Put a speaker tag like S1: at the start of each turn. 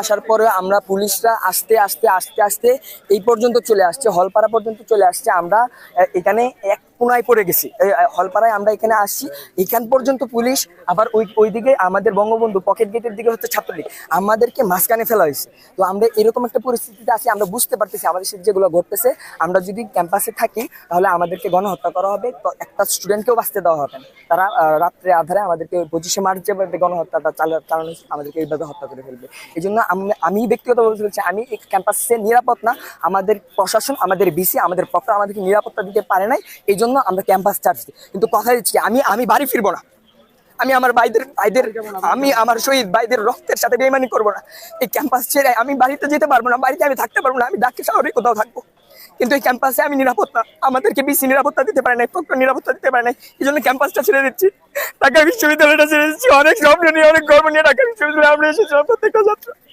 S1: আসার পরে আমরা পুলিশরা আস্তে আস্তে আস্তে আস্তে এই পর্যন্ত চলে আসছে, হলপাড়া পর্যন্ত চলে আসছে। আমরা এখানে এক কোনায় পড়ে গেছি, হলপাড়ায় আমরা এখানে আসছি, এখান পর্যন্ত পুলিশ। আবার ওইদিকে আমাদের বঙ্গবন্ধু পকেট গেটের দিকে হচ্ছে ছাত্রলীগ, আমাদেরকে মাঝখানে ফেলা হয়েছে। তো আমরা এরকম একটা পরিস্থিতিতে আছি, আমরা বুঝতে পারতেছি আমাদের সাথে যেগুলো ঘটতেছে। আমরা যদি ক্যাম্পাসে থাকি তাহলে আমাদেরকে গণহত্যা করা হবে, তো একটা স্টুডেন্টকেও বাঁচতে দেওয়া হবে না। তারা রাত্রে আধারে আমাদেরকে 25শে মার্চ যেভাবে গণহত্যাটা চালানো আমাদেরকে এইভাবে হত্যা করে ফেলবে। এই জন্য আমি ব্যক্তিগতভাবে বলছি, আমি এই ক্যাম্পাসে নিরাপদ না। আমাদের প্রশাসন, আমাদের বিসি, আমাদের প্রক্টর আমাদেরকে নিরাপত্তা দিতে পারে নাই, এই জন্য আমরা ক্যাম্পাস ছাড়ছি। কিন্তু কথা দিচ্ছি, আমি বাড়ি ফিরবো না। আমি আমার ভাইদের আমি আমার শহীদ ভাইদের রক্তের সাথে বেইমানি করবো না। এই ক্যাম্পাস ছেড়ে আমি বাড়িতে যেতে পারবো না, বাড়িতে আমি থাকতে পারবো না, আমি ঢাকা শহরে কোথাও থাকবো। কিন্তু এই ক্যাম্পাসে আমি নিরাপদ না, আমাদেরকে বিসি নিরাপত্তা দিতে পারে নাই, প্রক্টর নিরাপত্তা দিতে পারে নাই। এই জন্য ক্যাম্পাসটা ছেড়ে দিচ্ছি, ঢাকা বিশ্ববিদ্যালয়টা ছেড়ে দিচ্ছি। অনেক স্বপ্ন নিয়ে, অনেক গর্ব নিয়ে ঢাকা বিশ্ববিদ্যালয়ে আমরা এসেছিলাম প্রত্যেকটা ছাত্র।